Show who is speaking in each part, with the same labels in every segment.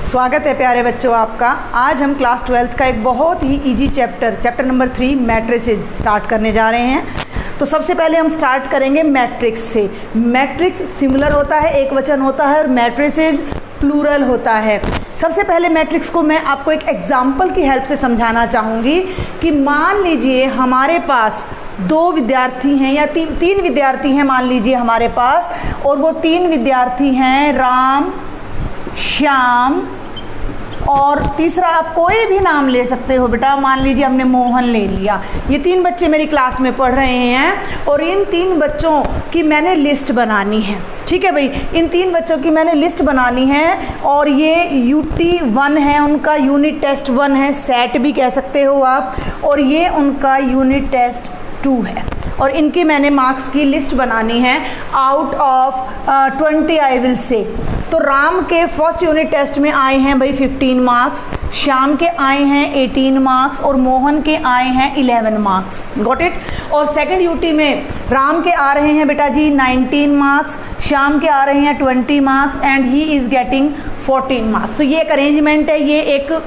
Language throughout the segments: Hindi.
Speaker 1: स्वागत है प्यारे बच्चों आपका। आज हम क्लास 12th का एक बहुत ही easy chapter number 3 matrices start करने जा रहे हैं। तो सबसे पहले हम स्टार्ट करेंगे मैट्रिक्स से। मैट्रिक्स सिंगुलर होता है, एक वचन होता है, और मैट्रिसेस प्लूरल होता है। सबसे पहले मैट्रिक्स को मैं आपको एक एग्जाम्पल की हेल्प से समझाना चाहूँगी कि मान लीजिए हमारे पास 2 विद्यार्थी हैं या 3 विद्यार्थी हैं मान लीजिए हमारे पास, और वो 3 विद्यार्थी हैं राम, श्याम और तीसरा आप कोई भी नाम ले सकते हो बेटा। मान लीजिए हमने मोहन ले लिया। ये 3 बच्चे मेरी क्लास में पढ़ रहे हैं और इन 3 बच्चों की मैंने लिस्ट बनानी है। ठीक है भाई, इन 3 बच्चों की मैंने लिस्ट बनानी है और ये UT1 है, उनका यूनिट टेस्ट 1 है, सेट भी कह सकते हो आप, और ये उनका यूनिट टेस्ट 2 है। और इनकी मैंने मार्क्स की लिस्ट बनानी है out of 20 I will say. तो राम के फर्स्ट यूनिट टेस्ट में आए हैं भाई 15 मार्क्स, श्याम के आए हैं 18 मार्क्स और मोहन के आए हैं 11 मार्क्स। Got it. और सेकंड यूटी में राम के आ रहे हैं बेटा जी 19 मार्क्स, श्याम के आ रहे हैं 20 marks and he is getting 14 marks. तो ये एक अरेंजमेंट है, ये एक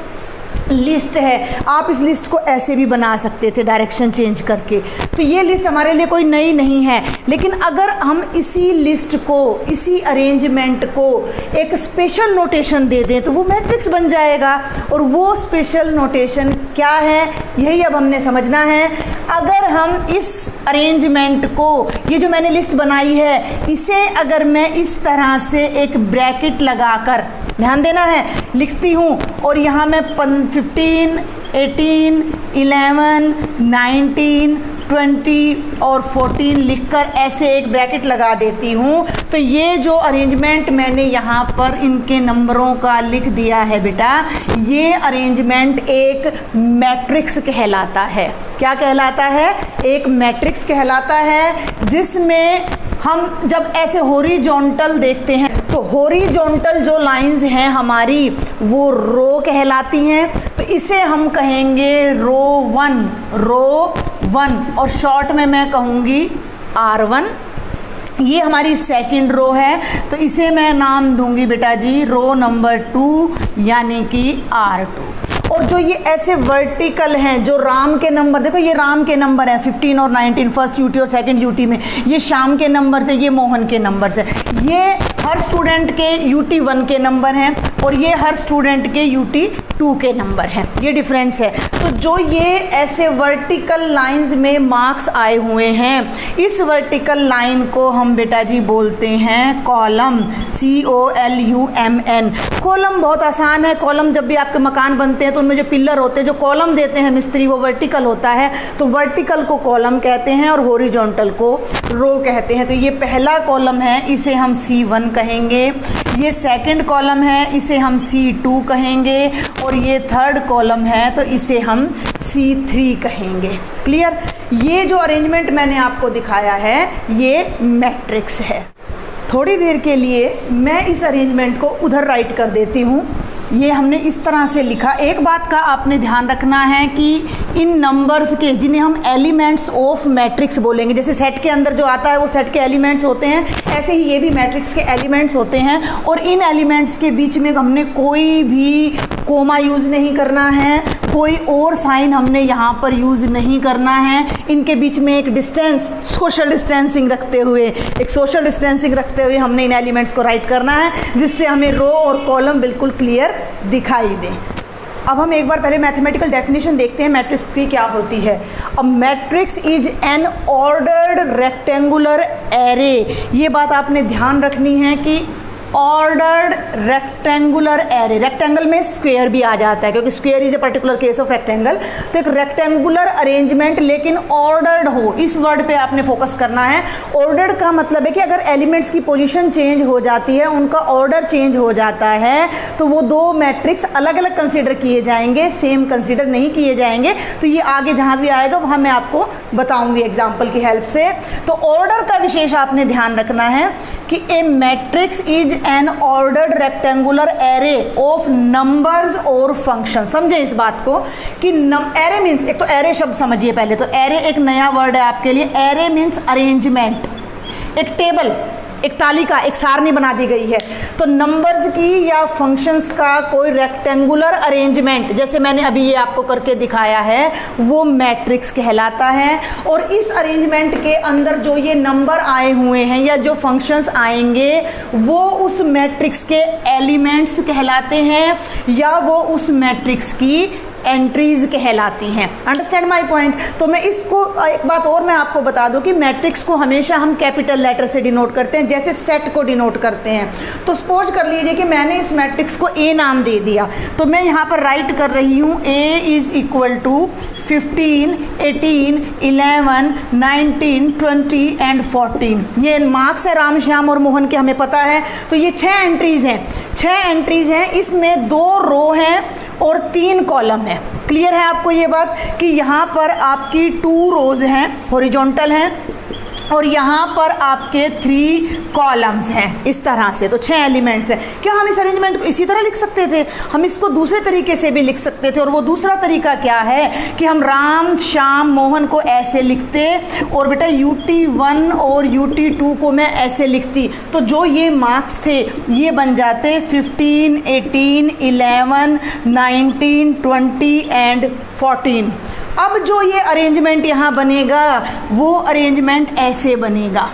Speaker 1: लिस्ट है। आप इस लिस्ट को ऐसे भी बना सकते थे डायरेक्शन चेंज करके। तो ये लिस्ट हमारे लिए कोई नई नहीं है, लेकिन अगर हम इसी लिस्ट को, इसी अरेंजमेंट को एक स्पेशल नोटेशन दे दें तो वो मैट्रिक्स बन जाएगा। और वो स्पेशल नोटेशन क्या है, यही अब हमने समझना है। अगर हम इस अरेंजमेंट को, ये जो मैंने लिस्ट बनाई है, इसे अगर मैं इस तरह से एक ब्रैकेट लगाकर, ध्यान देना है, लिखती हूँ और यहाँ मैं 15, 18, 11, 19, 20 और 14 लिखकर ऐसे एक ब्रैकेट लगा देती हूँ, तो ये जो अरेंजमेंट मैंने यहाँ पर इनके नंबरों का लिख दिया है बेटा, ये अरेंजमेंट एक मैट्रिक्स कहलाता है। क्या कहलाता है? एक मैट्रिक्स कहलाता है, जिसमें हम जब ऐसे हॉरिजॉन्टल देखते हैं तो हॉरिजॉन्टल जो लाइंस हैं हमारी वो रो कहलाती हैं। तो इसे हम कहेंगे रो 1 और शॉर्ट में मैं कहूँगी R1। ये हमारी सेकंड रो है, तो इसे मैं नाम दूंगी बेटा जी रो नंबर 2 यानी कि R2। और जो ये ऐसे वर्टिकल हैं, जो राम के नंबर, देखो ये राम के नंबर हैं 15 और 19 फर्स्ट यूटी और सेकंड यूटी में, ये श्याम के नंबर से, ये मोहन के नंबर से, ये हर स्टूडेंट के UT1 के नंबर हैं और ये हर स्टूडेंट के UT2 के नंबर हैं। ये डिफरेंस है। तो जो ये ऐसे वर्टिकल लाइंस में मार्क्स आए हुए हैं, इस वर्टिकल लाइन को हम बेटा जी बोलते हैं कॉलम, COLUMN। कॉलम बहुत आसान है। कॉलम जब भी आपके मकान बनते हैं तो उनमें जो पिलर होते हैं, जो कॉलम देते हैं मिस्त्री, वो वर्टिकल होता है। तो वर्टिकल को कॉलम कहते हैं और हॉरिजॉन्टल को रो कहते हैं। तो ये पहला कॉलम है, इसे हम C1 कहेंगे। ये सेकंड कॉलम है, इसे हम C2 कहेंगे। और ये थर्ड कॉलम है तो इसे हम C3 कहेंगे। क्लियर? ये जो अरेंजमेंट मैंने आपको दिखाया है ये मैट्रिक्स है। थोड़ी देर के लिए मैं इस अरेंजमेंट को उधर राइट कर देती हूँ। ये हमने इस तरह से लिखा। एक बात का आपने ध्यान रखना है कि इन नंबर्स के, जिन्हें हम एलिमेंट्स ऑफ मैट्रिक्स बोलेंगे, जैसे सेट के अंदर जो आता है वो सेट के एलिमेंट्स होते हैं, ऐसे ही ये भी मैट्रिक्स के एलिमेंट्स होते हैं। और इन एलिमेंट्स के बीच में हमने कोई भी कोमा यूज़ नहीं करना है, कोई और साइन हमने यहाँ पर यूज़ नहीं करना है। इनके बीच में एक डिस्टेंस, सोशल डिस्टेंसिंग रखते हुए हमने इन एलिमेंट्स को राइट करना है, जिससे हमें रो और कॉलम बिल्कुल क्लियर दिखाई दे। अब हम एक बार पहले मैथमेटिकल डेफिनेशन देखते हैं मैट्रिक्स की क्या होती है। A matrix is an ordered rectangular array. ये बात आपने ध्यान रखनी है कि ऑर्डर्ड रेक्टेंगुलर एरे, रेक्टेंगल में स्क्वायर भी आ जाता है क्योंकि square is a particular case of rectangle. तो एक रेक्टेंगुलर अरेंजमेंट लेकिन ऑर्डर्ड हो, इस वर्ड पे आपने फोकस करना है। ऑर्डर्ड का मतलब है कि अगर एलिमेंट्स की पोजीशन चेंज हो जाती है, उनका ऑर्डर चेंज हो जाता है, तो वो 2 मैट्रिक्स अलग अलग कंसीडर किए जाएंगे, सेम कंसीडर नहीं किए जाएंगे। तो ये आगे जहाँ भी आएगा वहाँ मैं आपको बताऊँगी एग्जाम्पल की हेल्प से। तो ऑर्डर का विशेष आपने ध्यान रखना है कि A matrix is an ordered rectangular array of numbers और फंक्शन। समझे इस बात को कि एरे मीन्स, एक तो एरे शब्द समझिए पहले, तो एरे एक नया वर्ड है आपके लिए। एरे मीन्स अरेंजमेंट, एक टेबल, एक तालिका, एक सारणी बना दी गई है। तो नंबर्स की या फंक्शंस का कोई रेक्टेंगुलर अरेंजमेंट, जैसे मैंने अभी ये आपको करके दिखाया है, वो मैट्रिक्स कहलाता है। और इस अरेंजमेंट के अंदर जो ये नंबर आए हुए हैं या जो फंक्शंस आएंगे वो उस मैट्रिक्स के एलिमेंट्स कहलाते हैं या वो उस मैट्रिक्स की एंट्रीज कहलाती हैं। Understand my point. तो मैं इसको एक बात और मैं आपको बता दूं कि मैट्रिक्स को हमेशा हम कैपिटल लेटर से डिनोट करते हैं, जैसे सेट को डिनोट करते हैं। तो सपोज कर लीजिए कि मैंने इस मैट्रिक्स को ए नाम दे दिया, तो मैं यहाँ पर राइट कर रही हूँ ए इज इक्वल टू 15, 18, 11, 19, 20 एंड 14। ये मार्क्स है राम, श्याम और मोहन के, हमें पता है। तो ये 6 एंट्रीज हैं, 6 एंट्रीज हैं, इसमें 2 रो हैं और 3 कॉलम है। क्लियर है आपको ये बात कि यहाँ पर आपकी 2 रोज हैं, हॉरिजॉन्टल हैं, और यहाँ पर आपके 3 कॉलम्स हैं, इस तरह से। तो 6 एलिमेंट्स हैं। क्या हम इस अरेंजमेंट को इसी तरह लिख सकते थे? हम इसको दूसरे तरीके से भी लिख सकते थे, और वो दूसरा तरीका क्या है कि हम राम, श्याम, मोहन को ऐसे लिखते और बेटा UT1 और UT2 को मैं ऐसे लिखती, तो जो ये मार्क्स थे ये बन जाते 15, 18, 11, 19, 20 एंड 14। अब जो ये अरेंजमेंट यहाँ बनेगा वो अरेंजमेंट ऐसे बनेगा।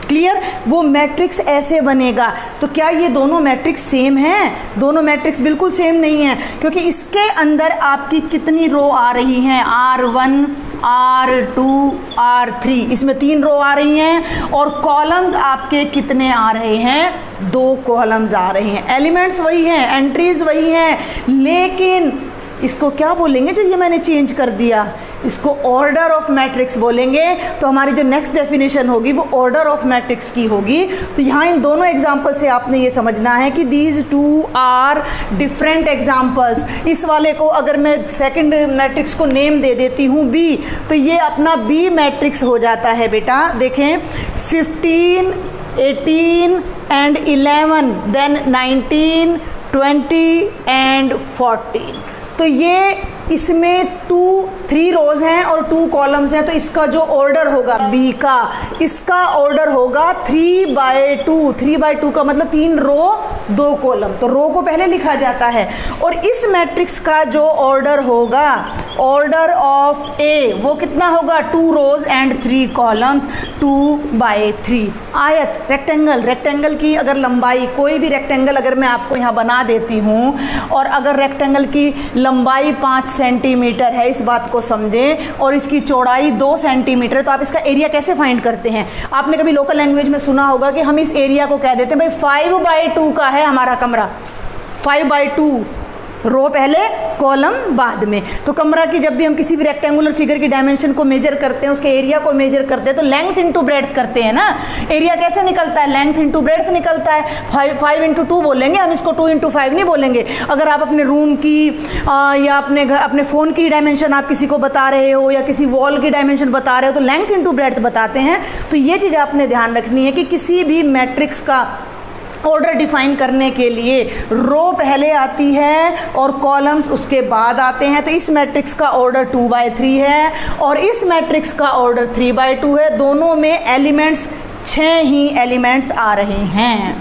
Speaker 1: क्लियर? वो मैट्रिक्स ऐसे बनेगा। तो क्या ये दोनों मैट्रिक्स सेम हैं? दोनों मैट्रिक्स बिल्कुल सेम नहीं है, क्योंकि इसके अंदर आपकी कितनी रो आ रही हैं? R1, R2, R3, इसमें 3 रो आ रही हैं। और कॉलम्स आपके कितने आ रहे हैं? 2 कॉलम्स आ रहे हैं। एलिमेंट्स वही हैं, एंट्रीज वही हैं, लेकिन इसको क्या बोलेंगे जो ये मैंने चेंज कर दिया? इसको ऑर्डर ऑफ मैट्रिक्स बोलेंगे। तो हमारी जो नेक्स्ट डेफिनेशन होगी वो ऑर्डर ऑफ मैट्रिक्स की होगी। तो यहाँ इन दोनों एग्जाम्पल से आपने ये समझना है कि दीज 2 आर डिफरेंट एग्जाम्पल्स। इस वाले को अगर मैं सेकंड मैट्रिक्स को नेम दे देती हूँ बी, तो ये अपना बी मैट्रिक्स हो जाता है बेटा। देखें 15, 18 एंड 11, देन 19, 20 एंड 14। तो ये इसमें 3 रोज हैं और 2 कॉलम्स हैं, तो इसका जो ऑर्डर होगा बी का, इसका ऑर्डर होगा 3/2। 3/2 का मतलब 3 रो 2 कॉलम, तो रो को पहले लिखा जाता है। और इस मैट्रिक्स का जो ऑर्डर होगा, ऑर्डर ऑफ ए, वो कितना होगा? 2 रोज एंड 3 कॉलम्स, 2/3। आयत, रेक्टेंगल, रेक्टेंगल की अगर लंबाई, कोई भी रेक्टेंगल अगर मैं आपको यहाँ बना देती हूँ, और अगर रेक्टेंगल की लंबाई 5 सेंटीमीटर है, इस बात को समझें, और इसकी चौड़ाई 2 सेंटीमीटर है, तो आप इसका एरिया कैसे फाइंड करते हैं? आपने कभी लोकल लैंग्वेज में सुना होगा कि हम इस एरिया को कह देते हैं भाई 5/2 का है हमारा कमरा। 5/2, रो पहले कॉलम बाद में। तो कमरा की जब भी हम किसी भी रेक्टेंगुलर फिगर की डायमेंशन को मेजर करते हैं, उसके एरिया को मेजर करते हैं, तो लेंथ इंटू ब्रेड्थ करते हैं ना। एरिया कैसे निकलता है? लेंथ इंटू ब्रेड्थ निकलता है। 5 इंटू 2 बोलेंगे हम, इसको 2 इंटू 5 नहीं बोलेंगे। अगर आप अपने रूम की या अपने घर, अपने फ़ोन की डायमेंशन आप किसी को बता रहे हो या किसी वॉल की डायमेंशन बता रहे हो, तो लेंथ इंटू ब्रेड्थ बताते हैं। तो ये चीज़ आपने ध्यान रखनी है कि किसी भी मैट्रिक्स का ऑर्डर डिफाइन करने के लिए रो पहले आती है और कॉलम्स उसके बाद आते हैं। तो इस मैट्रिक्स का ऑर्डर 2/3 है और इस मैट्रिक्स का ऑर्डर 3/2 है। दोनों में एलिमेंट्स 6 ही एलिमेंट्स आ रहे हैं।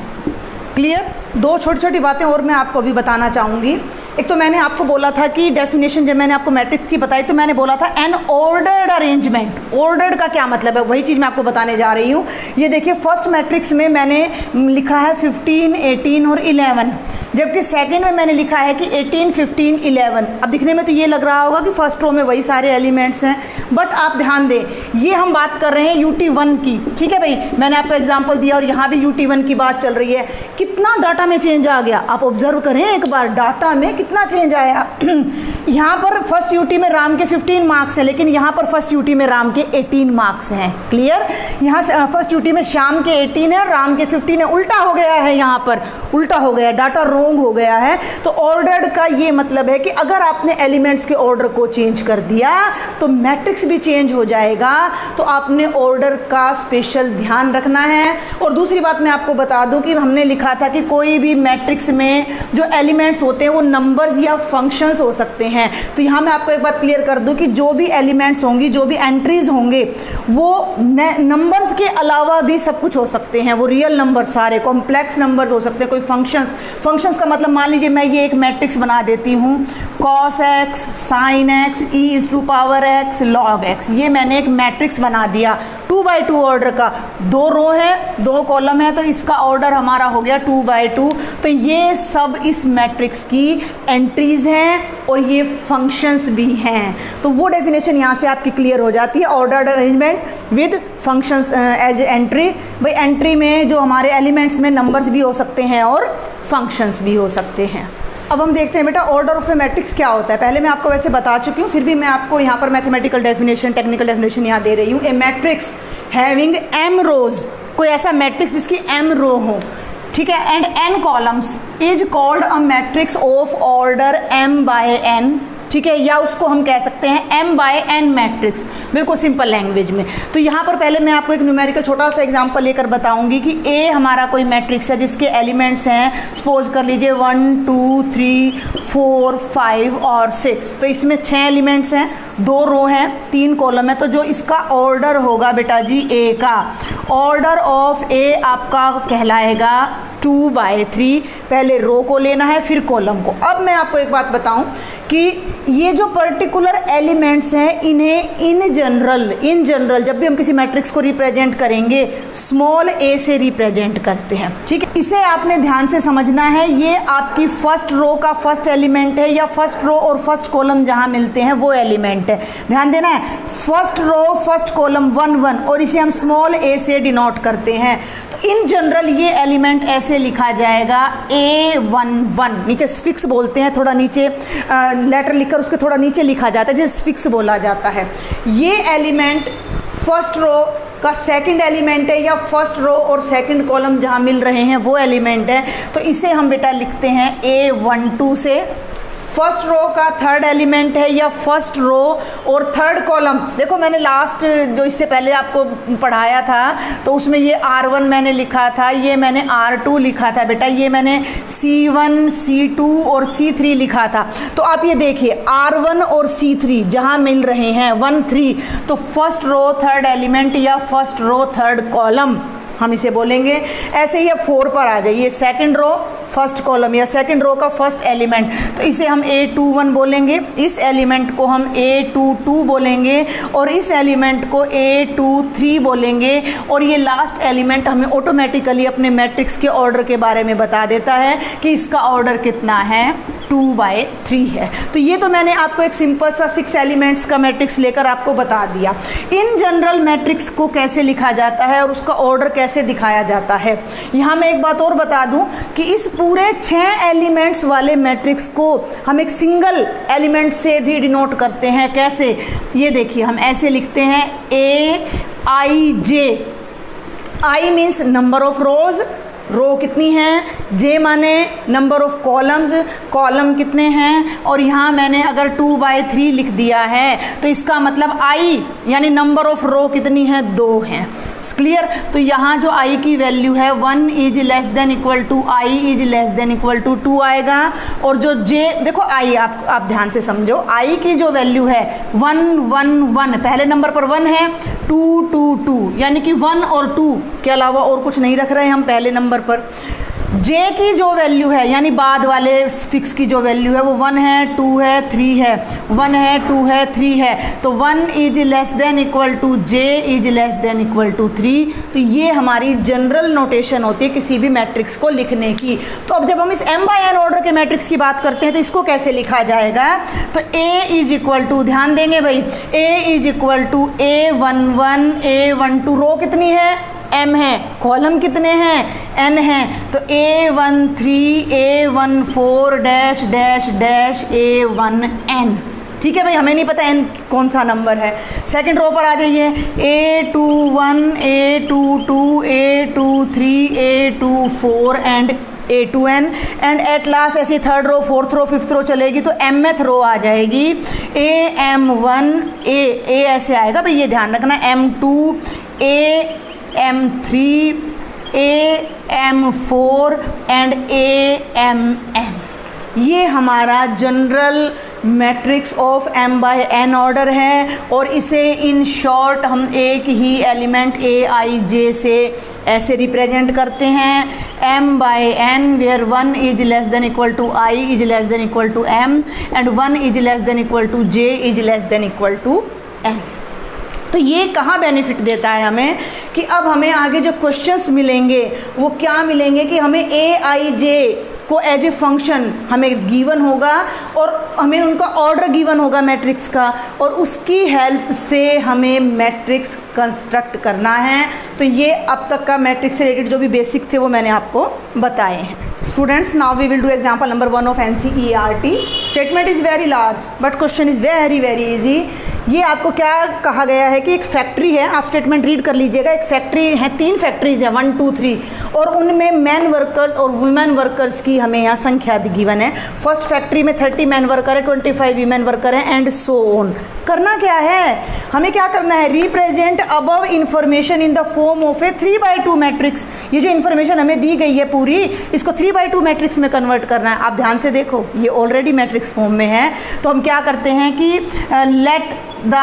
Speaker 1: क्लियर? 2 छोटी छोटी बातें और मैं आपको अभी बताना चाहूँगी। एक तो मैंने आपको बोला था कि डेफिनेशन जब मैंने आपको मैट्रिक्स की बताई तो मैंने बोला था एन ऑर्डर्ड अरेंजमेंट। ऑर्डर्ड का क्या मतलब है, वही चीज़ मैं आपको बताने जा रही हूँ। ये देखिए फर्स्ट मैट्रिक्स में मैंने लिखा है 15, 18 और 11, जबकि सेकंड में मैंने लिखा है कि 18, 15, 11। अब दिखने में तो ये लग रहा होगा कि फर्स्ट रो में वही सारे एलिमेंट्स हैं, बट आप ध्यान दें ये हम बात कर रहे हैं UT1 की। ठीक है भाई, मैंने आपको एग्जांपल दिया और यहाँ भी UT1 की बात चल रही है। कितना डाटा में चेंज आ गया आप ऑब्जर्व करें एक बार, डाटा में कितना चेंज आया। यहाँ पर फर्स्ट UT में राम के 15 मार्क्स हैं, लेकिन यहाँ पर फर्स्ट UT में राम के 18 मार्क्स हैं। क्लियर? यहाँ से फर्स्ट UT में श्याम के 18 है, राम के 15 है। उल्टा हो गया है, यहाँ पर उल्टा हो गया, डाटा रोंग हो गया है। तो ऑर्डर्ड का ये मतलब है कि अगर आपने एलिमेंट्स के ऑर्डर को चेंज कर दिया तो मैट्रिक्स भी चेंज हो जाएगा। तो आपने ऑर्डर का स्पेशल ध्यान रखना है। और दूसरी बात मैं आपको बता दूं कि हमने लिखा था कि कोई भी मैट्रिक्स में जो एलिमेंट्स होते हैं वो नंबर्स या फंक्शंस हो सकते हैं। तो यहाँ मैं आपको एक बात क्लियर कर दूं कि जो भी एलिमेंट्स होंगी, जो भी एंट्रीज होंगे, वो नंबर्स के अलावा भी सब कुछ हो सकते हैं। वो रियल नंबर, सारे कॉम्प्लेक्स नंबर्स हो सकते हैं, कोई फंक्शंस का मतलब मान लीजिए मैं ये एक मैट्रिक्स बना देती हूँ, cos x sin x e⁻x log x। ये मैंने एक मैट्रिक्स बना दिया 2x2 ऑर्डर का, 2 रो है 2 कॉलम है, तो इसका ऑर्डर हमारा हो गया 2x2। तो ये सब इस मैट्रिक्स की एंट्रीज हैं और ये फंक्शंस भी हैं। तो वो डेफिनेशन यहाँ से आपकी क्लियर हो जाती है, ordered arrangement with functions as entry. भाई एंट्री में जो हमारे एलिमेंट्स में नंबर्स भी हो सकते हैं और फंक्शंस भी हो सकते हैं। अब हम देखते हैं बेटा ऑर्डर ऑफ ए मैट्रिक्स क्या होता है। पहले मैं आपको वैसे बता चुकी हूँ, फिर भी मैं आपको यहाँ पर मैथमेटिकल डेफिनेशन, टेक्निकल डेफिनेशन यहाँ दे रही हूँ। A matrix having m rows, कोई ऐसा मैट्रिक्स जिसकी m रो हो, ठीक है, and n columns is called a matrix of order m by n, ठीक है, या उसको हम कह सकते हैं m बाय n मैट्रिक्स, बिल्कुल सिंपल लैंग्वेज में। तो यहाँ पर पहले मैं आपको एक न्यूमेरिकल छोटा सा एग्जांपल लेकर बताऊंगी कि A हमारा कोई मैट्रिक्स है जिसके एलिमेंट्स हैं, सपोज कर लीजिए 1 2 3 4 5 और 6। तो इसमें 6 एलिमेंट्स हैं, 2 रो हैं, 3 कॉलम है। तो जो इसका ऑर्डर होगा बेटा जी A का, ऑर्डर ऑफ A आपका कहलाएगा 2/3। पहले रो को लेना है फिर कॉलम को। अब मैं आपको एक बात बताऊं कि ये जो पर्टिकुलर एलिमेंट्स हैं इन्हें इन जनरल जब भी हम किसी मैट्रिक्स को रिप्रेजेंट करेंगे स्मॉल a से रिप्रेजेंट करते हैं, ठीक है। इसे आपने ध्यान से समझना है, ये आपकी फर्स्ट रो का फर्स्ट एलिमेंट है या फर्स्ट रो और फर्स्ट कॉलम जहां मिलते हैं वो एलिमेंट है। ध्यान देना है, फर्स्ट रो फर्स्ट कॉलम 1 1 और इसे हम स्मॉल a से डिनोट करते हैं। तो इन जनरल ये एलिमेंट ऐसे लिखा जाएगा A11, नीचे स्फिक्स बोलते हैं, थोड़ा नीचे लेटर लिखकर उसके थोड़ा नीचे लिखा जाता है जिसे स्फिक्स बोला जाता है। ये एलिमेंट फर्स्ट रो का सेकंड एलिमेंट है या फर्स्ट रो और सेकंड कॉलम जहां मिल रहे हैं वो एलिमेंट है। तो इसे हम बेटा लिखते हैं A12 से। फर्स्ट रो का थर्ड एलिमेंट है या फर्स्ट रो और थर्ड कॉलम, देखो मैंने लास्ट जो इससे पहले आपको पढ़ाया था तो उसमें ये R1 मैंने लिखा था, ये मैंने R2 लिखा था बेटा, ये मैंने C1 C2 और C3 लिखा था। तो आप ये देखिए R1 और C3 जहां मिल रहे हैं 1 3, तो फर्स्ट रो थर्ड एलिमेंट या फर्स्ट रो थर्ड कॉलम हम इसे बोलेंगे। ऐसे ही अब 4 पर आ जाइए, सेकंड रो फर्स्ट कॉलम या सेकंड रो का फर्स्ट एलिमेंट, तो इसे हम A21 बोलेंगे, इस एलिमेंट को हम A22 बोलेंगे और इस एलिमेंट को A23 बोलेंगे। और ये लास्ट एलिमेंट हमें ऑटोमेटिकली अपने मैट्रिक्स के ऑर्डर के बारे में बता देता है कि इसका ऑर्डर कितना है, 2/3 है। तो ये तो मैंने आपको एक सिंपल सा 6 एलिमेंट्स का मैट्रिक्स लेकर आपको बता दिया। इन जनरल मैट्रिक्स को कैसे लिखा जाता है और उसका ऑर्डर कैसे दिखाया जाता है। यहाँ मैं एक बात और बता दूं कि इस पूरे 6 एलिमेंट्स वाले मैट्रिक्स को हम एक सिंगल एलिमेंट से भी डिनोट करते हैं। कैसे, ये देखिए हम ऐसे लिखते हैं AIJ। I means number of rows, row कितनी हैं, जे माने नंबर ऑफ कॉलम्स, कॉलम कितने हैं, और यहाँ मैंने अगर 2/3 लिख दिया है तो इसका मतलब I यानी नंबर ऑफ रो कितनी है, 2 हैं। क्लियर। तो यहाँ जो I की वैल्यू है 1 is less than equal to I is less than equal to 2 आएगा। और जो J, देखो I आप ध्यान से समझो, I की जो वैल्यू है 1 1 1, पहले नंबर पर 1 है, 2 2 2, यानी कि 1 और 2 के अलावा और कुछ नहीं रख रहे हैं हम पहले नंबर पर। J की जो वैल्यू है यानी बाद वाले फिक्स की जो वैल्यू है वो 1 है, 2 है, 3 है, 1 है, 2 है, 3 है। तो 1 is less than equal to J is less than equal to 3। तो ये हमारी जनरल नोटेशन होती है किसी भी मैट्रिक्स को लिखने की। तो अब जब हम इस m/n ऑर्डर के मैट्रिक्स की बात करते हैं तो इसको कैसे लिखा जाएगा, तो A इज इक्वल टू, ध्यान देंगे भाई, A is equal to A11 A12, row कितनी है, m है, कॉलम कितने हैं, n हैं, तो A13 A14 dash dash dash A1n। ठीक है भाई, हमें नहीं पता n कौन सा नंबर है। सेकंड रो पर आ जाइए, A21 A22 A23 A24 and A2n and at last ऐसी third row, fourth row, fifth row चलेगी तो mth रो आ जाएगी AM1 A ऐसे आएगा भाई, ये ध्यान रखना, M2 AM3 AM4 and AMn। ये हमारा general matrix of m by n order है और इसे इन शॉर्ट हम एक ही एलिमेंट aij से ऐसे रिप्रेजेंट करते हैं m by n where 1 is less than equal to i is less than equal to m and 1 is less than equal to j is less than equal to n। तो ये कहाँ बेनिफिट देता है हमें कि अब हमें आगे जो क्वेश्चंस मिलेंगे वो क्या मिलेंगे कि हमें aij को एज ए फंक्शन हमें गिवन होगा और हमें उनका ऑर्डर गिवन होगा मैट्रिक्स का, और उसकी हेल्प से हमें मैट्रिक्स कंस्ट्रक्ट करना है। तो ये अब तक का मैट्रिक्स से रिलेटेड जो भी बेसिक थे वो मैंने आपको बताए हैं। Students, now we will do example number 1 of NCERT। Statement is very large but question is very very easy. ये आपको क्या कहा गया है कि एक फैक्ट्री है, आप स्टेटमेंट रीड कर लीजिएगा। एक फैक्ट्री है, 3 फैक्ट्रीज हैं 1 2 3, और उनमें मैन वर्कर्स और वुमेन वर्कर्स की हमें यहाँ संख्या गिवन है। फर्स्ट फैक्ट्री में 30 मैन वर्कर है, 25 वीमेन वर्कर है एंड सो ऑन। करना क्या है, हमें क्या करना है, represent above information in the form of A 3/2 matrix. ये जो इन्फॉर्मेशन हमें दी गई है पूरी, इसको 3/2 मैट्रिक्स में कन्वर्ट करना है। आप ध्यान से देखो, ये ऑलरेडी मैट्रिक्स फॉर्म में है, तो हम क्या करते हैं कि let the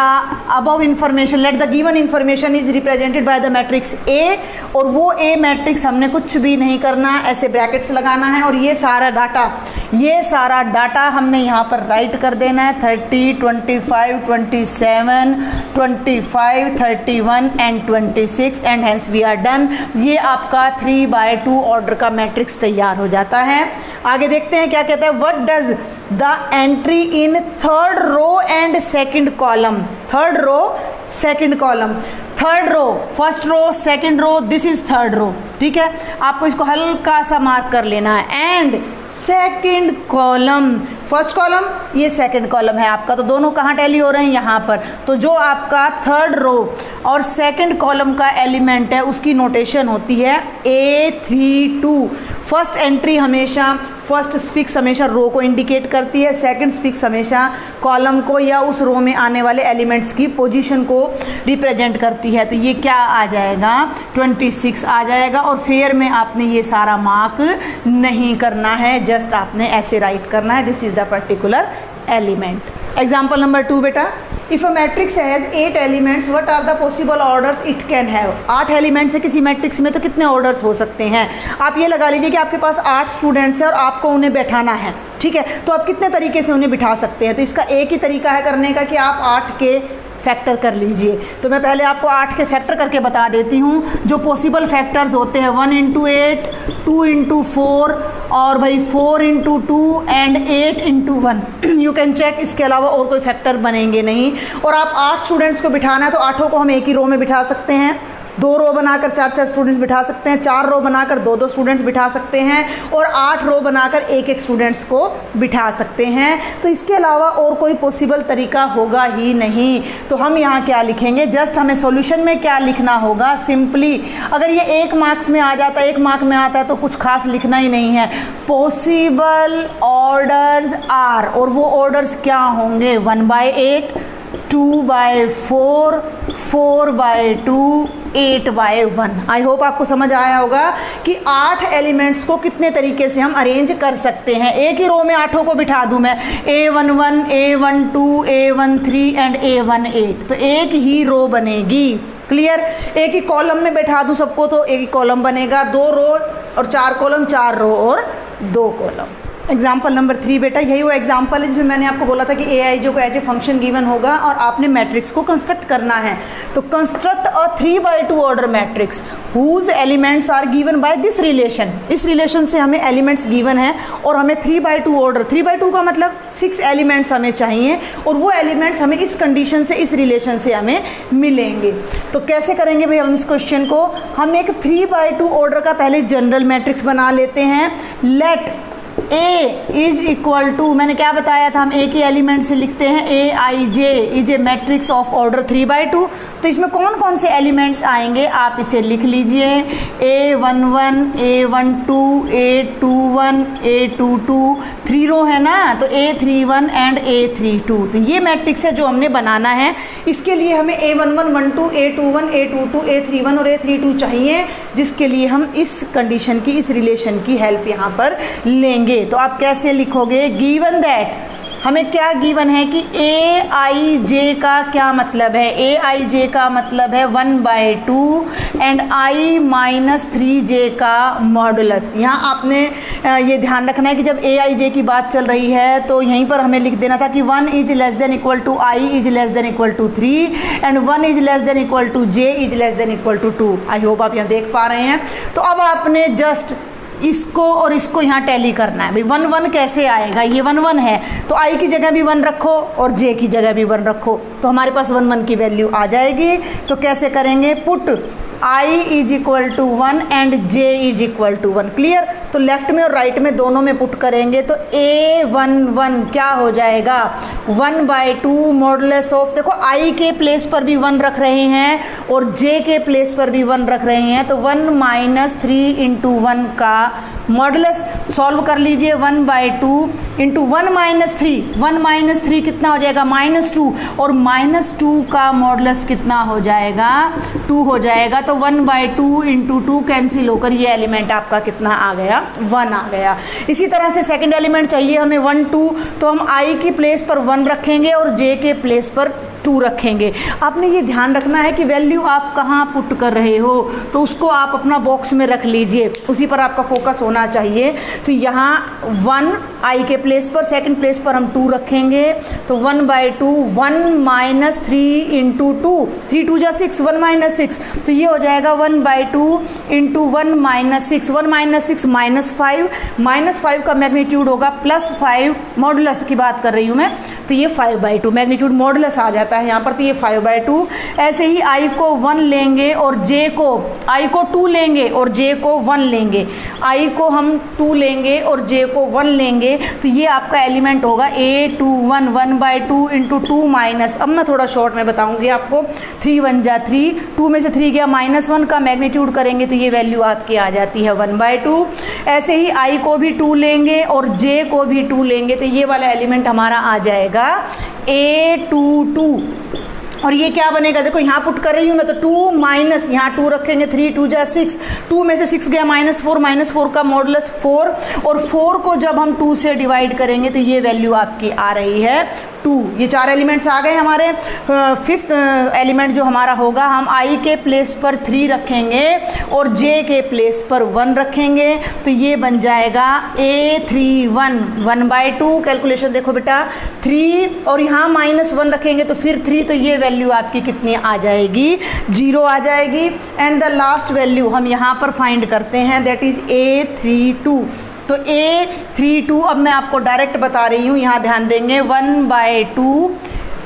Speaker 1: above information, let the given information is represented by the matrix A, और वो A मैट्रिक्स हमने कुछ भी नहीं करना, ऐसे ब्रैकेट्स लगाना है और ये सारा डाटा हमने यहाँ पर राइट कर देना है। 30 25 27 25 31 and 26 and hence we are done. ये आपका 3/2 ऑर्डर का मैट्रिक्स तैयार हो जाता है। आगे देखते हैं क्या कहता है, what does the entry in third row and second column. Third row second column, third row first row second row, this is third row, ठीक है। आपको इसको हल्का सा मार्क कर लेना है। And second column, first column ये सेकंड कॉलम है आपका, तो दोनों कहाँ टैली हो रहे हैं, यहाँ पर। तो जो आपका थर्ड रो और सेकंड कॉलम का एलिमेंट है उसकी नोटेशन होती है A32। फर्स्ट एंट्री हमेशा, फर्स्ट स्फिक्स हमेशा रो को इंडिकेट करती है, सेकंड स्फिक्स हमेशा कॉलम को या उस रो में आने वाले एलिमेंट्स की पोजीशन को रिप्रेजेंट करती है। तो ये क्या आ जाएगा, 26 आ जाएगा। और फेयर में आपने ये सारा मार्क नहीं करना है, जस्ट आपने ऐसे राइट करना है, this is the particular element. Example number 2 बेटा, if a matrix has 8 elements what are the possible orders it can have. 8 elements है किसी मैट्रिक्स में, तो कितने ऑर्डर्स हो सकते हैं। आप ये लगा लीजिए कि आपके पास 8 स्टूडेंट्स हैं और आपको उन्हें बैठाना है, ठीक है। तो आप कितने तरीके से उन्हें बिठा सकते हैं, तो इसका एक ही तरीका है करने का कि आप 8 के फैक्टर कर लीजिए। तो मैं पहले आपको 8 के फैक्टर करके बता देती हूँ। जो पॉसिबल फैक्टर्स होते हैं 1 × 8, 2 × 4 और भाई 4 × 2 एंड 8 × 1। यू कैन चेक, इसके अलावा और कोई फैक्टर बनेंगे नहीं। और आप 8 स्टूडेंट्स को बिठाना है तो 8 को हम एक ही रो में बिठा सकते हैं। 2 रो बनाकर 4 स्टूडेंट्स बिठा सकते हैं, 4 रो बनाकर 2 स्टूडेंट्स बिठा सकते हैं, और 8 रो बनाकर 1 स्टूडेंट्स को बिठा सकते हैं। तो इसके अलावा और कोई पॉसिबल तरीका होगा ही नहीं। तो हम यहाँ क्या लिखेंगे, जस्ट हमें सॉल्यूशन में क्या लिखना होगा, सिंपली अगर ये 1 मार्क्स में आ जाता है, 1 मार्क में आता है तो कुछ खास लिखना ही नहीं है। पॉसिबल ऑर्डर्स आर, और वो ऑर्डर्स क्या होंगे, 1/8, 2/4, 4/2, 8/1। आई होप आपको समझ आया होगा कि 8 एलिमेंट्स को कितने तरीके से हम अरेंज कर सकते हैं। एक ही रो में 8 को बिठा दूं मैं, A11, A12, A13 and A18, तो एक ही रो बनेगी। क्लियर, एक ही कॉलम में बैठा दूं सबको तो एक ही कॉलम बनेगा। 2 रो और 4 कॉलम, 4 रो और 2 कॉलम। एग्जाम्पल नंबर 3 बेटा, यही वो एग्जाम्पल है जिसमें मैंने आपको बोला था कि aij को एज ए फंक्शन गिवन होगा और आपने मैट्रिक्स को कंस्ट्रक्ट करना है। तो construct a 3/2 order matrix whose elements are given by this relation. इस रिलेशन से हमें एलिमेंट्स गिवन है और हमें 3/2 ऑर्डर, 3/2 का मतलब 6 एलिमेंट्स हमें चाहिए, और वो एलिमेंट्स हमें इस कंडीशन से, इस रिलेशन से हमें मिलेंगे। तो कैसे करेंगे भाई हम इस क्वेश्चन को, हम एक 3/2 ऑर्डर का पहले जनरल मैट्रिक्स बना लेते हैं। Let A is equal to, मैंने क्या बताया था, हम ए के एलिमेंट से लिखते हैं A I J is a matrix of order 3/2। तो इसमें कौन कौन से एलिमेंट्स आएंगे आप इसे लिख लीजिए, A11 A12 A21 A22, 3 रो है ना, तो A31 एंड A32। तो ये मैट्रिक्स है जो हमने बनाना है। इसके लिए हमें A11 12 A21 A22 A31 और A32 चाहिए, जिसके लिए हम इस कंडीशन की, इस रिलेशन की हेल्प यहाँ पर लेंगे। तो आप कैसे लिखोगे, गिवन दैट, हमें क्या गिवन है कि ए आई जे का क्या मतलब है, ए आई जे का मतलब है 1/2 एंड i माइनस 3j का मॉडुलस। यहाँ आपने ये ध्यान रखना है कि जब ए आई जे की बात चल रही है तो यहीं पर हमें लिख देना था कि 1 is less than equal to i is less than equal to 3 and 1 is less than equal to j is less than equal to 2। I hope आप यहाँ देख पा रहे हैं। तो अब आपने जस्ट इसको और इसको यहाँ टैली करना है। भाई 1 1 कैसे आएगा, ये 1 1 है तो i की जगह भी 1 रखो और j की जगह भी 1 रखो, तो हमारे पास 1 1 की वैल्यू आ जाएगी। तो कैसे करेंगे, put i is equal to 1 and j is equal to 1। Clear. तो लेफ्ट में और राइट में दोनों में पुट करेंगे तो A11 क्या हो जाएगा, 1/2 मॉडुलस ऑफ, देखो i के प्लेस पर भी 1 रख रहे हैं और j के प्लेस पर भी 1 रख रहे हैं, तो 1 माइनस 3 इंटू 1 का मॉडुलस। सॉल्व कर लीजिए, 1/2 इंटू 1 माइनस 3, 1 माइनस 3 कितना हो जाएगा, -2, और -2 का मॉडुलस कितना हो जाएगा, 2 हो जाएगा। तो 1/2 इंटू 2 कैंसिल होकर ये एलिमेंट आपका कितना आ गया, 1 आ गया। इसी तरह से सेकंड एलिमेंट चाहिए हमें 1 2, तो हम i के प्लेस पर 1 रखेंगे और j के प्लेस पर 2 रखेंगे। आपने ये ध्यान रखना है कि वैल्यू आप कहाँ पुट कर रहे हो, तो उसको आप अपना बॉक्स में रख लीजिए, उसी पर आपका फोकस होना चाहिए। तो यहाँ 1 i के प्लेस पर, सेकंड प्लेस पर हम 2 रखेंगे, तो 1/2 1 माइनस 3 इंटू 2, 3 2 जा 6, 1 माइनस 6, तो ये हो जाएगा 1/2 इंटू 1 माइनस 6, 1 माइनस 6 -5, -5 का मैग्नीट्यूड होगा +5, मॉडुलस की बात कर रही हूँ मैं, तो ये 5/2 मैग्नीट्यूड मॉडुलस आ जाता है यहाँ पर, तो ये 5/2। ऐसे ही i को 1 लेंगे और j को, i को 2 लेंगे और j को 1 लेंगे, i को हम 2 लेंगे और j को 1 लेंगे, तो ये आपका एलिमेंट होगा A21 1/2 इंटू 2 माइनस, अब मैं थोड़ा शॉर्ट में बताऊंगी आपको, 3 1 जा 3, 2 में से 3 गया -1 का मैग्नीट्यूड करेंगे तो ये वैल्यू आपकी आ जाती है 1/2। ऐसे ही i को भी 2 लेंगे और j को भी 2 लेंगे, तो ये वाला एलिमेंट हमारा आ जाएगा A22। और ये क्या बनेगा, देखो यहाँ पुट कर रही हूँ मैं, तो 2 माइनस, यहाँ 2 रखेंगे, 3 2 जा 6, 2 में से 6 गया -4 का मॉडुलस 4, और 4 को जब हम 2 से डिवाइड करेंगे तो ये वैल्यू आपकी आ रही है 2। ये 4 एलिमेंट्स आ गए हमारे। फिफ्थ एलिमेंट जो हमारा होगा, हम i के प्लेस पर 3 रखेंगे और j के प्लेस पर 1 रखेंगे, तो ये बन जाएगा A31 1/2। कैलकुलेशन देखो बेटा, 3 और यहाँ -1 रखेंगे तो फिर 3, तो ये वैल्यू आपकी कितनी आ जाएगी, 0 आ जाएगी। एंड द लास्ट वैल्यू हम यहाँ पर फाइंड करते हैं, दैट इज A32। तो A32 अब मैं आपको डायरेक्ट बता रही हूँ, यहाँ ध्यान देंगे, 1/2,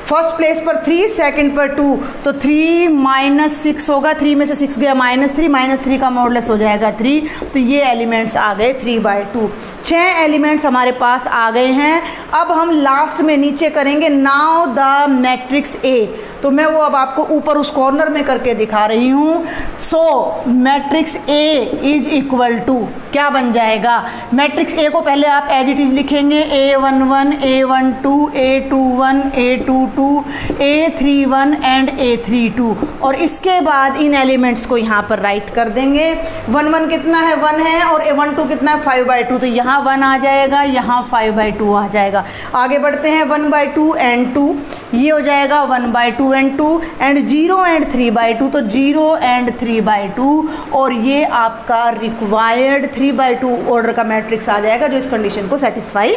Speaker 1: फर्स्ट प्लेस पर 3, सेकंड पर 2, तो 3 माइनस 6 होगा, 3 में से 6 गया -3 का मॉडुलस हो जाएगा 3, तो ये एलिमेंट्स आ गए 3/2। 6 एलिमेंट्स हमारे पास आ गए हैं। अब हम लास्ट में नीचे करेंगे नाउ द मैट्रिक्स A, तो मैं वो अब आपको ऊपर उस कॉर्नर में करके दिखा रही हूँ। So matrix A is equal to क्या बन जाएगा, मैट्रिक्स A को पहले आप एज इट इज लिखेंगे, A11 A12 A21 A22 A31 and A32, और इसके बाद इन एलिमेंट्स को यहाँ पर राइट कर देंगे। 1 1 कितना है, 1 है, और A12 कितना है, 5/2, तो यहाँ 1 आ जाएगा, यहाँ 5/2 आ जाएगा। आगे बढ़ते हैं, 1/2 एंड 2, ये हो जाएगा 1/2 एंड 2, एंड 0 एंड 3/2, तो 0 एंड 3/2, और ये आपका रिक्वायर्ड 3/2 ऑर्डर का मैट्रिक्स आ जाएगा जो इस कंडीशन को सेटिस्फाई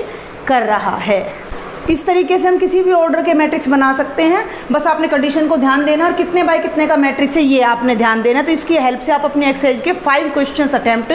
Speaker 1: कर रहा है। इस तरीके से हम किसी भी ऑर्डर के मैट्रिक्स बना सकते हैं, बस आपने कंडीशन को ध्यान देना और कितने बाय कितने का मैट्रिक्स है ये आपने ध्यान देना। तो इसकी हेल्प से आप अपने एक्सरसाइज के 5 क्वेश्चंस अटेम्प्ट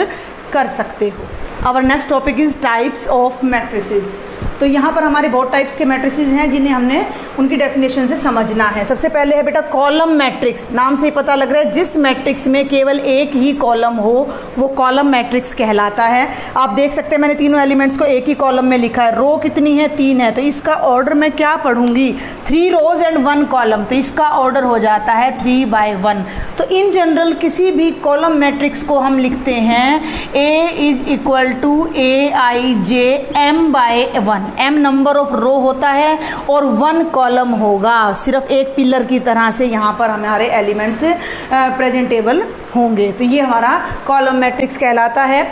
Speaker 1: कर सकते हो। Our next topic is types of matrices. तो यहाँ पर हमारे बहुत टाइप्स के मैट्रिसेस हैं जिन्हें हमने उनकी डेफिनेशन से समझना है। सबसे पहले है बेटा कॉलम मैट्रिक्स। नाम से ही पता लग रहा है जिस मैट्रिक्स में केवल एक ही कॉलम हो वो कॉलम मैट्रिक्स कहलाता है। आप देख सकते हैं मैंने तीनों एलिमेंट्स को एक ही कॉलम में लिखा है। रो कितनी है? 3 है, तो इसका ऑर्डर मैं क्या पढ़ूंगी? 3 रोज एंड 1 कॉलम, तो इसका ऑर्डर हो जाता है 3/1। तो इन जनरल किसी भी कॉलम मैट्रिक्स को हम लिखते हैं A = Aij m/1। m number of row होता है और 1 कॉलम होगा। सिर्फ एक पिलर की तरह से यहाँ पर हमारे एलिमेंट्स प्रेजेंटेबल होंगे, तो ये हमारा कॉलम मैट्रिक्स कहलाता है।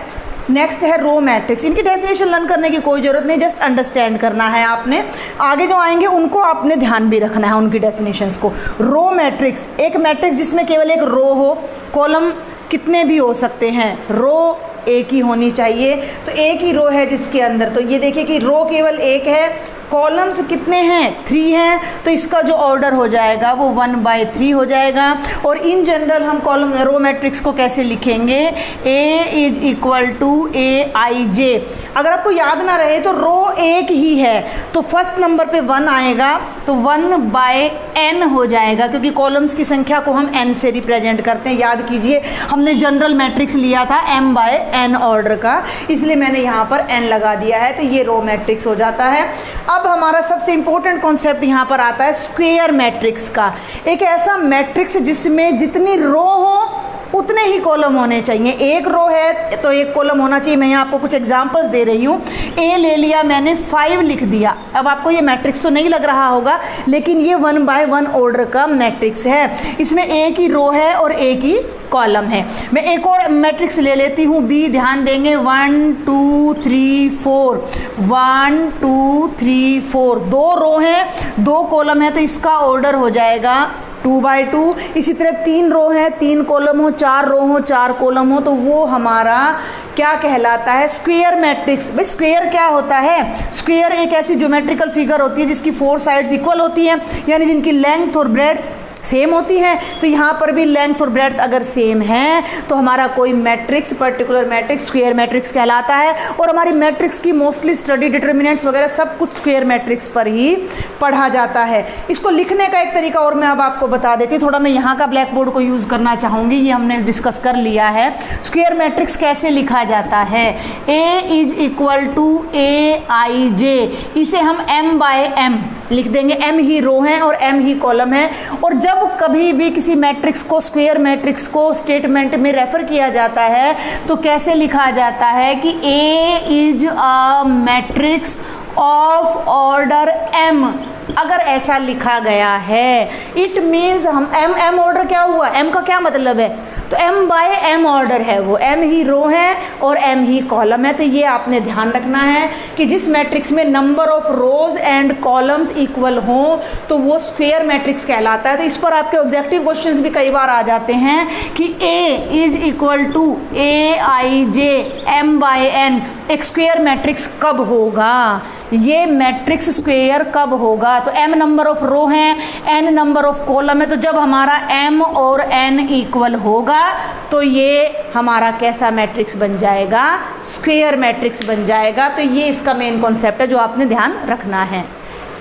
Speaker 1: नेक्स्ट है रो मैट्रिक्स। इनकी डेफिनेशन लर्न करने की कोई ज़रूरत नहीं, जस्ट अंडरस्टैंड करना है आपने। आगे जो आएंगे उनको आपने ध्यान भी रखना है उनकी डेफिनेशंस को। रो मैट्रिक्स एक मैट्रिक्स जिसमें केवल एक रो हो, कॉलम कितने भी हो सकते हैं, रो एक ही होनी चाहिए। तो एक ही रो है जिसके अंदर, तो ये देखिए कि रो केवल एक है, कॉलम्स कितने हैं? 3 हैं, तो इसका जो ऑर्डर हो जाएगा वो 1/3 हो जाएगा। और इन जनरल हम कॉलम रो मैट्रिक्स को कैसे लिखेंगे? A = Aij। अगर आपको याद ना रहे तो रो एक ही है तो फर्स्ट नंबर पे 1 आएगा, तो 1/n हो जाएगा, क्योंकि कॉलम्स की संख्या को हम n से रिप्रेजेंट करते हैं। याद कीजिए हमने जनरल मैट्रिक्स लिया था m/n ऑर्डर का, इसलिए मैंने यहाँ पर n लगा दिया है, तो ये रो मैट्रिक्स हो जाता है। अब हमारा सबसे इंपॉर्टेंट कॉन्सेप्ट यहाँ पर आता है स्क्वायर मैट्रिक्स का। एक ऐसा मैट्रिक्स जिसमें जितनी रो हो उतने ही कॉलम होने चाहिए। एक रो है तो एक कॉलम होना चाहिए। मैं यहाँ आपको कुछ एग्जांपल्स दे रही हूँ। ए ले लिया मैंने, 5 लिख दिया। अब आपको ये मैट्रिक्स तो नहीं लग रहा होगा, लेकिन ये 1/1 ऑर्डर का मैट्रिक्स है। इसमें एक ही रो है और एक ही कॉलम है। मैं एक और मैट्रिक्स ले लेती हूँ, बी। ध्यान देंगे 1 2 3 4, 1 2 3 4, 2 रो हैं 2 कॉलम है, तो इसका ऑर्डर हो जाएगा 2/2। इसी तरह 3 रो है 3 कॉलम हो, 4 रो हो 4 कॉलम हो, तो वो हमारा क्या कहलाता है? Square matrix. भाई स्क्वायर क्या होता है? स्क्वायर एक ऐसी ज्योमेट्रिकल फिगर होती है जिसकी 4 साइड्स इक्वल होती हैं, यानी जिनकी लेंथ और ब्रेड्थ सेम होती है। तो यहाँ पर भी लेंथ और ब्रेड्थ अगर सेम है तो हमारा कोई matrix, particular matrix square matrix कहलाता है। और हमारी मैट्रिक्स की मोस्टली स्टडी, डिटर्मिनेंट्स वगैरह सब कुछ स्क्वायर मैट्रिक्स पर ही पढ़ा जाता है। इसको लिखने का एक तरीका और मैं अब आपको बता देती हूँ। थोड़ा मैं यहाँ का ब्लैक बोर्ड को यूज़ करना चाहूँगी, ये हमने डिस्कस कर लिया है। स्क्वायर मैट्रिक्स कैसे लिखा जाता है? A = Aij। इसे हम m/m लिख देंगे। m ही रो हैं और m ही कॉलम है। और जब कभी भी किसी मैट्रिक्स को, स्क्वायर मैट्रिक्स को स्टेटमेंट में रेफर किया जाता है तो कैसे लिखा जाता है कि A is a matrix of order m। अगर ऐसा लिखा गया है इट मीन्स हम m ऑर्डर क्या हुआ? m का क्या मतलब है? तो m/m ऑर्डर है, वो m ही रो है और m ही कॉलम है। तो ये आपने ध्यान रखना है कि जिस मैट्रिक्स में number of rose and columns equal हो तो वो स्क्वायर मैट्रिक्स कहलाता है। तो इस पर आपके ऑब्जेक्टिव क्वेश्चंस भी कई बार आ जाते हैं कि A = Aij m/n एक स्क्वायर मैट्रिक्स कब होगा? ये मैट्रिक्स स्क्वायर कब होगा? तो m नंबर ऑफ रो हैं, n नंबर ऑफ कॉलम है, तो जब हमारा m और n इक्वल होगा तो ये हमारा कैसा मैट्रिक्स बन जाएगा? स्क्वायर मैट्रिक्स बन जाएगा। तो ये इसका मेन कॉन्सेप्ट है जो आपने ध्यान रखना है।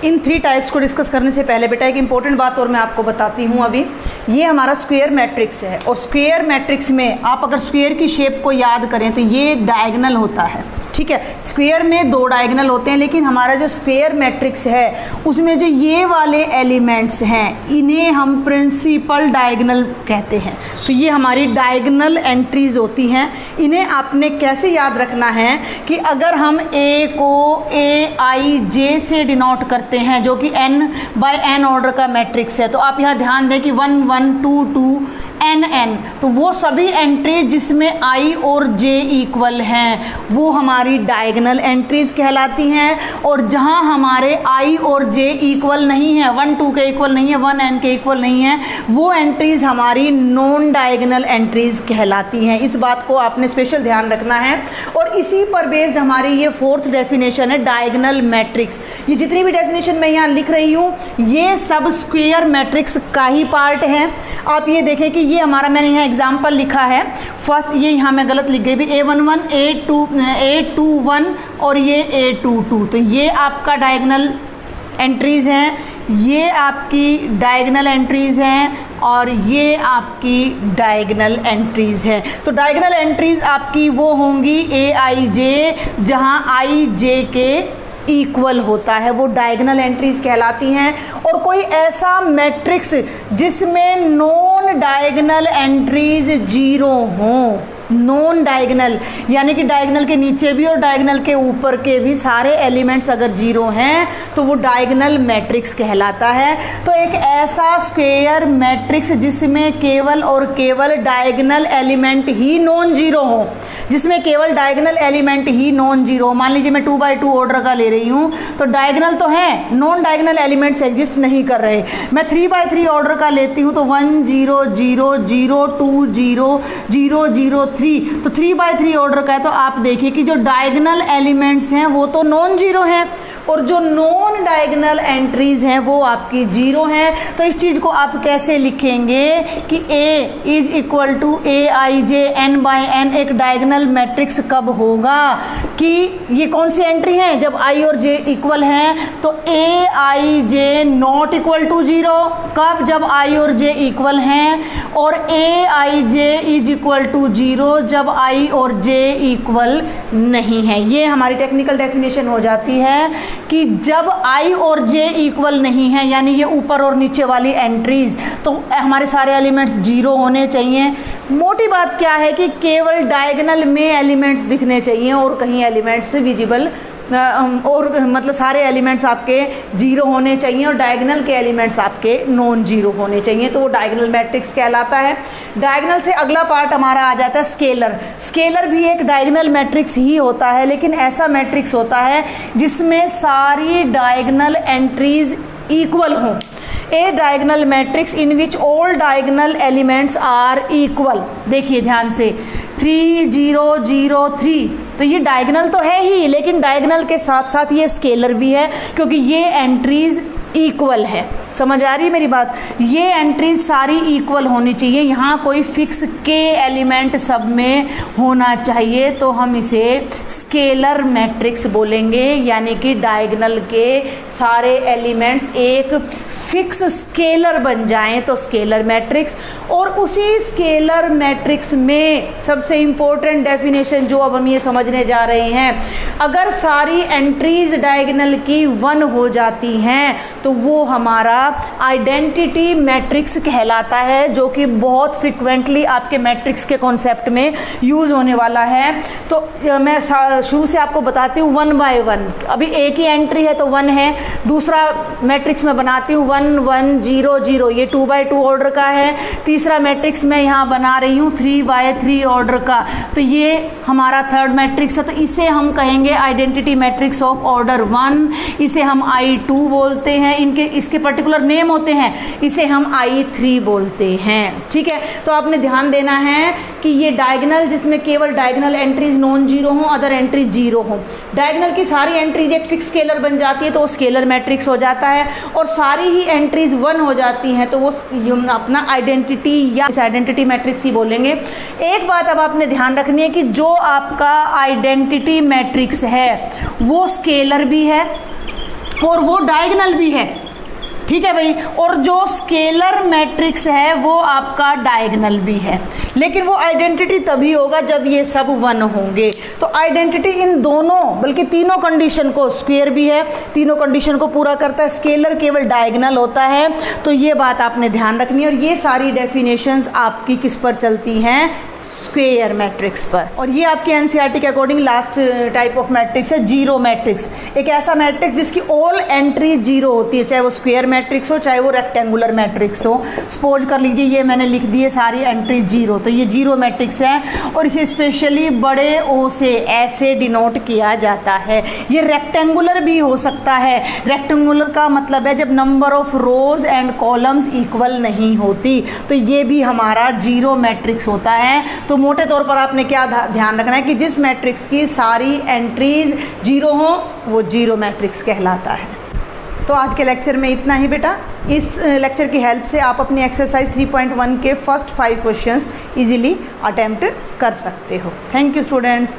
Speaker 1: इन 3 टाइप्स को डिस्कस करने से पहले बेटा एक इंपॉर्टेंट बात और मैं आपको बताती हूँ। अभी ये हमारा स्क्वायर मैट्रिक्स है और स्क्वायर मैट्रिक्स में आप अगर स्क्वायर की शेप को याद करें तो ये डायगोनल होता है, ठीक है। स्क्वायर में 2 डायगोनल होते हैं, लेकिन हमारा जो स्क्वायर मैट्रिक्स है उसमें जो ये वाले एलिमेंट्स हैं इन्हें हम प्रिंसिपल डायगोनल कहते हैं। तो ये हमारी डायगोनल एंट्रीज होती हैं। इन्हें आपने कैसे याद रखना है कि अगर हम A को Aij से डिनोट करते हैं जो कि n/n ऑर्डर का मैट्रिक्स है, तो आप यहाँ ध्यान दें कि 1 1 2 2 n, तो वो सभी एंट्रीज जिसमें i और j इक्वल हैं वो हमारी डायगोनल एंट्रीज कहलाती हैं। और जहां हमारे i और j इक्वल नहीं है, 1 2 के इक्वल नहीं है, 1 n के इक्वल नहीं है, वो एंट्रीज हमारी नॉन डायगोनल एंट्रीज कहलाती हैं। इस बात को आपने स्पेशल ध्यान रखना है। और इसी पर बेस्ड हमारी ये 4th डेफिनेशन है डायगोनल मैट्रिक्स। ये जितनी भी डेफिनेशन मैं यहाँ लिख रही हूँ ये सब स्क्वायर मैट्रिक्स का ही पार्ट है। आप ये देखें कि ये हमारा, मैंने यहाँ एग्जाम्पल लिखा है फर्स्ट ये यहाँ मैं गलत लिख गई भी, A11 A21 और ये A22, तो ये आपका डायगोनल एंट्रीज हैं, ये आपकी डायगोनल एंट्रीज हैं और ये आपकी डायगोनल एंट्रीज हैं। तो डायगोनल एंट्रीज आपकी वो होंगी AIJ, जहाँ IJ के इक्वल होता है, वो डायगोनल एंट्रीज कहलाती हैं। और कोई ऐसा मैट्रिक्स जिसमें नॉन डायगोनल एंट्रीज 0 हों, नॉन डायगोनल यानी कि डायगोनल के नीचे भी और डायगोनल के ऊपर के भी सारे एलिमेंट्स अगर 0 हैं तो वो डायगोनल मैट्रिक्स कहलाता है। तो एक ऐसा स्क्वायर मैट्रिक्स जिसमें केवल और केवल डायगोनल एलिमेंट ही नॉन 0 हो, जिसमें केवल डायगोनल एलिमेंट ही नॉन 0, मान लीजिए मैं 2 by 2 ऑर्डर का ले रही हूँ, तो डायगोनल तो है, नॉन डायगोनल एलिमेंट्स एग्जिस्ट नहीं कर रहे। मैं 3 by 3 ऑर्डर का लेती हूँ तो 1 0 0 0 2 0 0 0 3, तो 3 by 3 ऑर्डर का है। तो आप देखिए कि जो डायगोनल एलिमेंट्स हैं वो तो नॉन 0 हैं और जो नॉन डायगोनल एंट्रीज हैं वो आपकी 0 हैं। तो इस चीज़ को आप कैसे लिखेंगे कि A is equal to AIJ n by n एक डायगोनल मैट्रिक्स कब होगा कि ये कौन सी एंट्री है, जब I और J इक्वल हैं। तो AIJ नॉट इक्वल टू 0 कब, जब I और J इक्वल हैं, और AIJ इज इक्वल टू 0 जब I और J इक्वल नहीं है। ये हमारी टेक्निकल डेफिनेशन हो जाती है कि जब I और J इक्वल नहीं है, यानी ये ऊपर और नीचे वाली एंट्रीज, तो हमारे सारे एलिमेंट्स 0 होने चाहिए। मोटी बात क्या है कि केवल डायगोनल में एलिमेंट्स दिखने चाहिए और कहीं एलिमेंट्स विजिबल, और मतलब सारे एलिमेंट्स आपके 0 होने चाहिए और डायगोनल के एलिमेंट्स आपके नॉन 0 होने चाहिए, तो वो डायगोनल मैट्रिक्स कहलाता है। डायगोनल से अगला पार्ट हमारा आ जाता है स्केलर। स्केलर भी एक डायगोनल मैट्रिक्स ही होता है, लेकिन ऐसा मैट्रिक्स होता है जिसमें सारी डायगोनल एंट्रीज इक्वल हों। A diagonal matrix in which all diagonal elements are equal. देखिए ध्यान से 3 0 0 3, तो ये डायगोनल तो है ही, लेकिन डायगोनल के साथ साथ ये स्केलर भी है क्योंकि ये एंट्रीज इक्वल है। समझ आ रही है मेरी बात? ये एंट्रीज सारी इक्वल होनी चाहिए, यहाँ कोई फिक्स के एलिमेंट सब में होना चाहिए, तो हम इसे स्केलर मैट्रिक्स बोलेंगे। यानी कि डायगोनल के सारे एलिमेंट्स एक फिक्स स्केलर बन जाएं तो स्केलर मैट्रिक्स। और उसी स्केलर मैट्रिक्स में सबसे इम्पोर्टेंट डेफिनेशन जो अब हम ये समझने जा रहे हैं, अगर सारी एंट्रीज डायगोनल की 1 हो जाती हैं तो वो हमारा आइडेंटिटी मैट्रिक्स कहलाता है, जो कि बहुत फ्रिक्वेंटली आपके मैट्रिक्स के कॉन्सेप्ट में यूज़ होने वाला है। तो मैं शुरू से आपको बताती हूँ 1 by 1। अभी एक ही एंट्री है तो 1 है, दूसरा मैट्रिक्स में बनाती हूँ 1 1 0 0, ये 2 by 2 ऑर्डर का है। तीसरा मैट्रिक्स मैं यहाँ बना रही हूँ 3 by 3 ऑर्डर का, तो ये हमारा थर्ड मैट्रिक्स है। तो इसे हम कहेंगे आइडेंटिटी मैट्रिक्स ऑफ ऑर्डर 1, इसे हम I2 बोलते हैं, इसके पर्टिकुलर नेम होते हैं, इसे हम I3 बोलते हैं। ठीक है, तो आपने ध्यान देना है कि ये डायगोनल जिसमें केवल डायगोनल एंट्रीज नॉन 0 हों, अदर एंट्रीज 0 हों, डायगोनल की सारी एंट्रीज एक फिक्स स्केलर बन जाती है तो वो स्केलर मैट्रिक्स हो जाता है, और सारी ही एंट्रीज 1 हो जाती हैं तो वो अपना आइडेंटिटी या इस आइडेंटिटी मैट्रिक्स ही बोलेंगे। एक बात अब आपने ध्यान रखनी है कि जो आपका आइडेंटिटी मैट्रिक्स है वो स्केलर भी है और वो डायगोनल भी है। ठीक है भाई, और जो स्केलर मैट्रिक्स है वो आपका डायगोनल भी है, लेकिन वो आइडेंटिटी तभी होगा जब ये सब 1 होंगे। तो आइडेंटिटी इन दोनों बल्कि तीनों कंडीशन को, स्क्वायर भी है, तीनों कंडीशन को पूरा करता है, स्केलर केवल डायगोनल होता है। तो ये बात आपने ध्यान रखनी है, और ये सारी डेफिनेशंस आपकी किस पर चलती हैं, स्क्वायर मैट्रिक्स पर। और ये आपके एनसीईआरटी के according last type of matrix है जीरो मैट्रिक्स, एक ऐसा मैट्रिक्स जिसकी ऑल एंट्री 0 होती है, चाहे वो स्क्वायर मैट्रिक्स हो चाहे वो रेक्टेंगुलर मैट्रिक्स हो। सपोज कर लीजिए ये मैंने लिख दी है सारी एंट्री 0, तो ये जीरो मैट्रिक्स है और इसे स्पेशली बड़े ओ से ऐसे डिनोट किया जाता है। ये रेक्टेंगुलर भी हो सकता है, रेक्टेंगुलर का मतलब है जब number of rose and columns equal नहीं होती, तो ये भी हमारा जीरो मैट्रिक्स होता है। तो मोटे तौर पर आपने क्या ध्यान रखना है कि जिस मैट्रिक्स की सारी एंट्रीज 0 हो वो जीरो मैट्रिक्स कहलाता है। तो आज के लेक्चर में इतना ही बेटा। इस लेक्चर की हेल्प से आप अपनी एक्सरसाइज 3.1 के फर्स्ट 5 क्वेश्चंस इजीली अटेम्प्ट कर सकते हो। Thank you students.